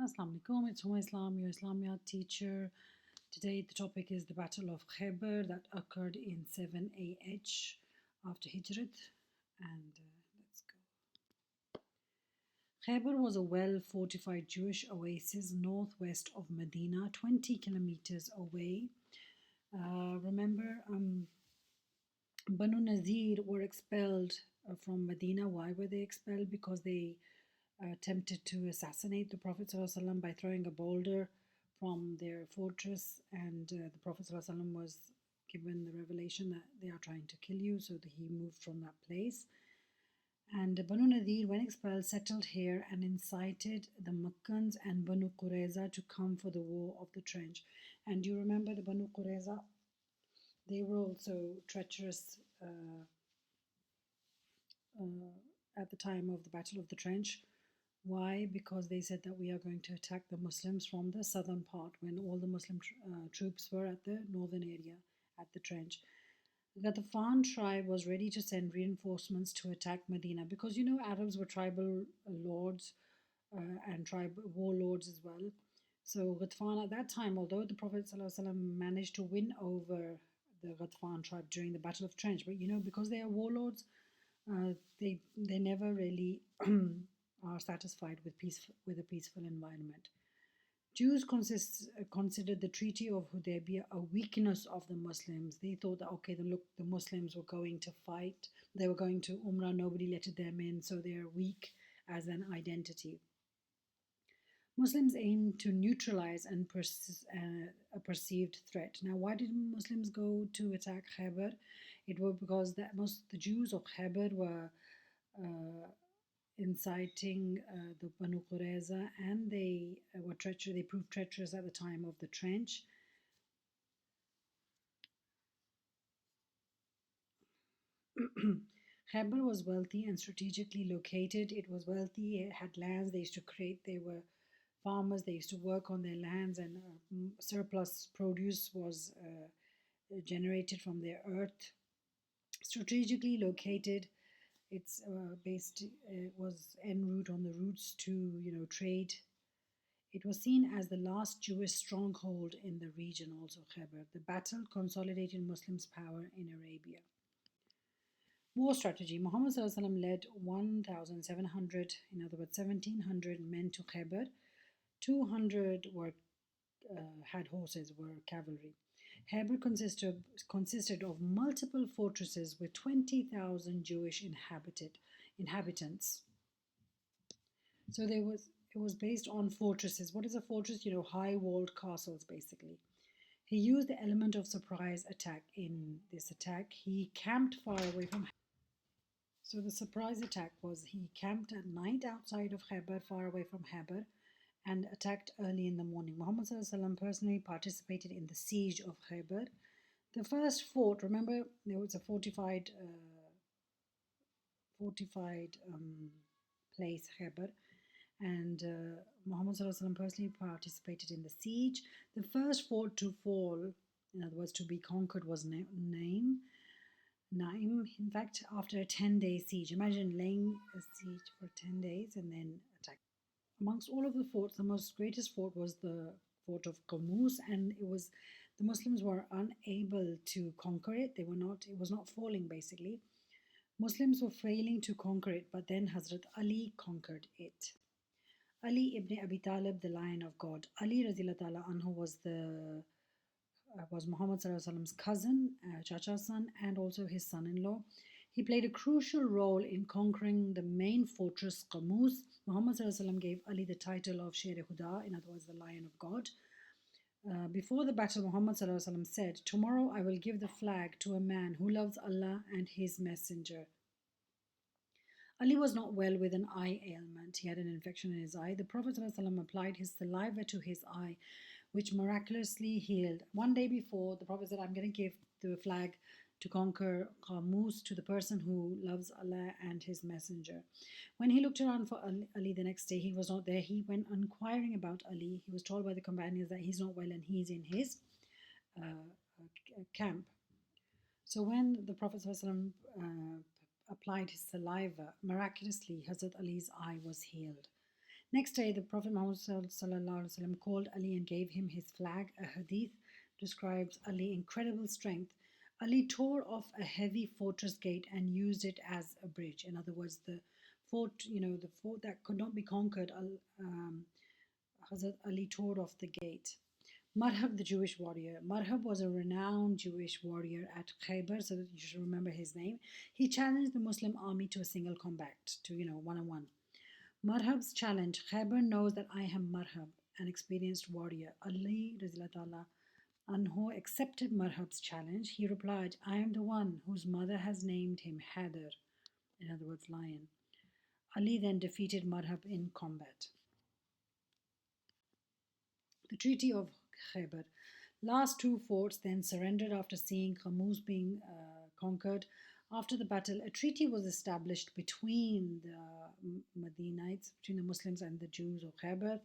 Assalamu alaikum, it's Huma Islam, your Islamiyat teacher. Today the topic is the Battle of Khayber that occurred in 7 AH after Hijrat. And let's go. Khayber was a well-fortified Jewish oasis northwest of Medina, 20 kilometers away. Remember, Banu Nazir were expelled from Medina. Why were they expelled? Because they attempted to assassinate the Prophet ﷺ by throwing a boulder from their fortress, and the Prophet ﷺ was given the revelation that they are trying to kill you, so that he moved from that place. And Banu Nadir, when expelled, settled here and incited the Makkans and Banu Qurayza to come for the war of the trench. And do you remember the Banu Qurayza? They were also treacherous at the time of the Battle of the Trench. Why? Because they said that we are going to attack the Muslims from the southern part when all the Muslim troops were at the northern area at the trench. The Ghatafan tribe was ready to send reinforcements to attack Medina because Arabs were tribal lords and tribal warlords as well. So Ghatafan at that time, although the Prophet ﷺ managed to win over the Ghatafan tribe during the Battle of Trench, but because they are warlords, they never really are satisfied with a peaceful environment. Jews considered the Treaty of Hudaybiyah a weakness of the Muslims. They thought that the Muslims were going to fight, they were going to Umrah, nobody let them in, so they are weak as an identity. Muslims aimed to neutralize a perceived threat. Now, why did Muslims go to attack Khayber? It was because the Jews of Khayber were inciting the Banu Qurayza, and they were treacherous. They proved treacherous at the time of the trench. Khayber was wealthy and strategically located. It was wealthy, it had lands, they were farmers, they used to work on their lands, and surplus produce was generated from their earth. Strategically located, it's it was en route on the routes to trade. It was seen as the last Jewish stronghold in the region, also Khayber. The battle consolidated Muslims' power in Arabia. War strategy. Muhammad led 1,700, in other words 1,700 men to Khayber. 200 had horses, were cavalry. Khayber consisted of multiple fortresses with 20,000 Jewish inhabitants. So it was based on fortresses. What is a fortress? High walled castles, basically. He used the element of surprise attack in this attack. He camped far away from. So the surprise attack was he camped at night outside of Khayber, far away from Khayber, and attacked early in the morning. Muhammad personally participated in the siege of Khayber. The first fort, remember, there was a fortified place, Khayber, and Muhammad personally participated in the siege. The first fort to fall, in other words, to be conquered, was Naim. In fact, after a 10-day siege. Imagine laying a siege for 10 days and then attack. Amongst all of the forts, the greatest fort was the fort of Qamus, and the Muslims were unable to conquer it. It was not falling, basically. Muslims were failing to conquer it, but then Hazrat Ali conquered it. Ali ibn Abi Talib, the Lion of God. Ali Radhiyallahu anhu was Muhammad Sallallahu cousin, Chacha's son, and also his son-in-law. He played a crucial role in conquering the main fortress Qamus. Muhammad Sallallahu gave Ali the title of Sher Huda, in other words, the Lion of God. Before the battle, Muhammad Sallallahu said, "Tomorrow I will give the flag to a man who loves Allah and His Messenger." Ali was not well with an eye ailment. He had an infection in his eye. The Prophet ﷺ applied his saliva to his eye, which miraculously healed. One day before, the Prophet said, "I'm going to give the flag to conquer Qamus to the person who loves Allah and His Messenger." When he looked around for Ali the next day, he was not there. He went inquiring about Ali. He was told by the companions that he's not well and he's in his camp. So when the Prophet ﷺ applied his saliva, miraculously Hazrat Ali's eye was healed. Next day, the Prophet Muhammad ﷺ called Ali and gave him his flag. A hadith describes Ali's incredible strength. Ali tore off a heavy fortress gate and used it as a bridge. In other words, the fort, the fort that could not be conquered, Hazrat Ali tore off the gate. Marhab, the Jewish warrior. Marhab was a renowned Jewish warrior at Khayber, so you should remember his name. He challenged the Muslim army to a single combat, to, one on one. Marhab's challenge: Khayber knows that I am Marhab, an experienced warrior. Ali Anhu accepted Marhab's challenge. He replied, I am the one whose mother has named him Haider, in other words, lion. Ali then defeated Marhab in combat. The Treaty of Khayber. Last two forts then surrendered after seeing Khamuz being conquered. After the battle, a treaty was established between the Madinites, between the Muslims and the Jews of Khayber.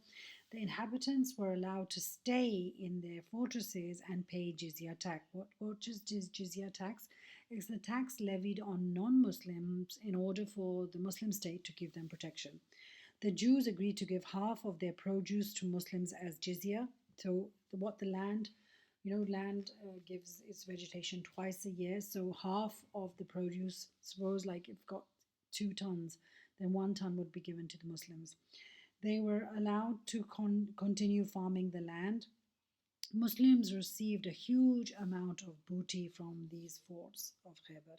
The inhabitants were allowed to stay in their fortresses and pay jizya tax. What is jizya tax? It's the tax levied on non-Muslims in order for the Muslim state to give them protection. The Jews agreed to give half of their produce to Muslims as jizya. So what the land, land gives its vegetation twice a year. So half of the produce, suppose like if got 2 tons, then 1 ton would be given to the Muslims. They were allowed to continue farming the land. Muslims received a huge amount of booty from these forts of Khayber.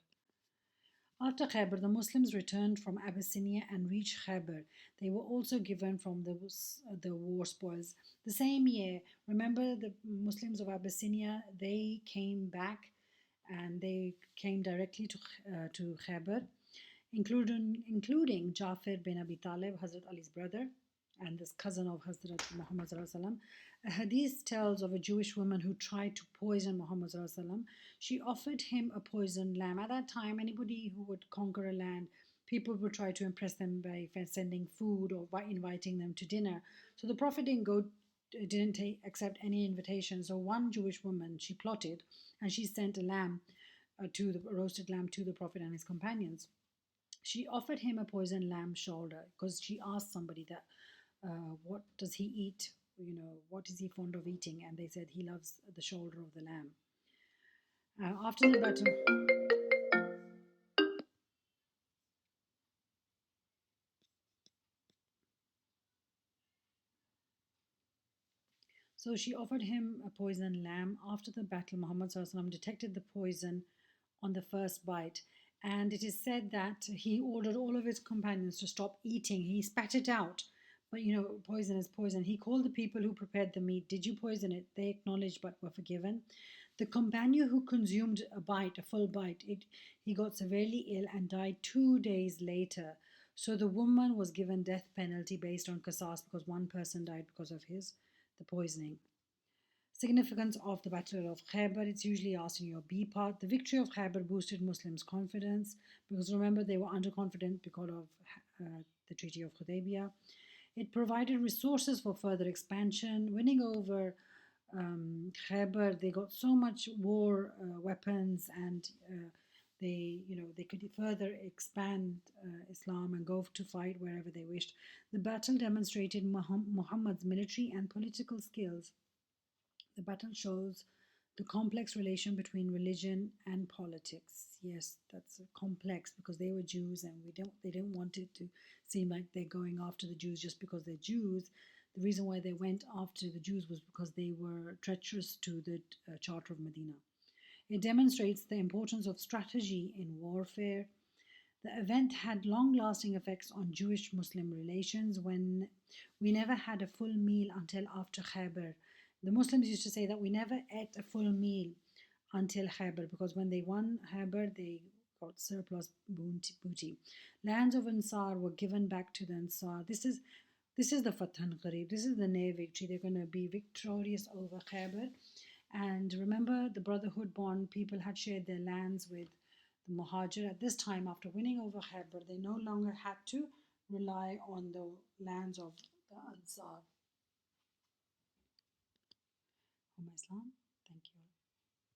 After Khayber, the Muslims returned from Abyssinia and reached Khayber. They were also given from the war spoils. The same year, remember the Muslims of Abyssinia, they came back and they came directly to Khayber, including Jafar bin Abi Talib, Hazrat Ali's brother, and this cousin of Hazrat Muhammad Sallallahu Alaihi Wasallam. A hadith tells of a Jewish woman who tried to poison Muhammad Sallallahu Alaihi Wasallam. She offered him a poisoned lamb. At that time, anybody who would conquer a land, people would try to impress them by sending food or by inviting them to dinner. So the Prophet didn't accept any invitation. So one Jewish woman, she plotted and she sent a roasted lamb to the Prophet and his companions. She offered him a poisoned lamb shoulder because she asked somebody that, what does he eat? What is he fond of eating? And they said he loves the shoulder of the lamb. After the battle, so she offered him a poisoned lamb. After the battle, Muhammad SAW detected the poison on the first bite, and it is said that he ordered all of his companions to stop eating. He spat it out, but poison is poison. He called the people who prepared the meat. Did you poison it? They acknowledged but were forgiven. The companion who consumed a full bite, he got severely ill and died 2 days later. So the woman was given death penalty based on qasas because one person died because of the poisoning. Significance of the Battle of Khaybar, it's usually asked in your B part. The victory of Khaybar boosted Muslims' confidence because remember they were underconfident because of the Treaty of Hudaybiyah. It provided resources for further expansion. Winning over Khaybar, they got so much war weapons and they could further expand Islam and go to fight wherever they wished. The battle demonstrated Muhammad's military and political skills. The battle shows the complex relation between religion and politics. Yes, that's complex because they were Jews and they didn't want it to seem like they're going after the Jews just because they're Jews. The reason why they went after the Jews was because they were treacherous to the Charter of Medina. It demonstrates the importance of strategy in warfare. The event had long-lasting effects on Jewish-Muslim relations when we never had a full meal until after Khaybar. The Muslims used to say that we never ate a full meal until Khaybar because when they won Khaybar, they got surplus booty. Lands of Ansar were given back to the Ansar. This is the Fathan Gharib. This is the near victory. They're going to be victorious over Khaybar. And remember the brotherhood bond, people had shared their lands with the Muhajir. At this time, after winning over Khaybar, they no longer had to rely on the lands of the Ansar. Islam.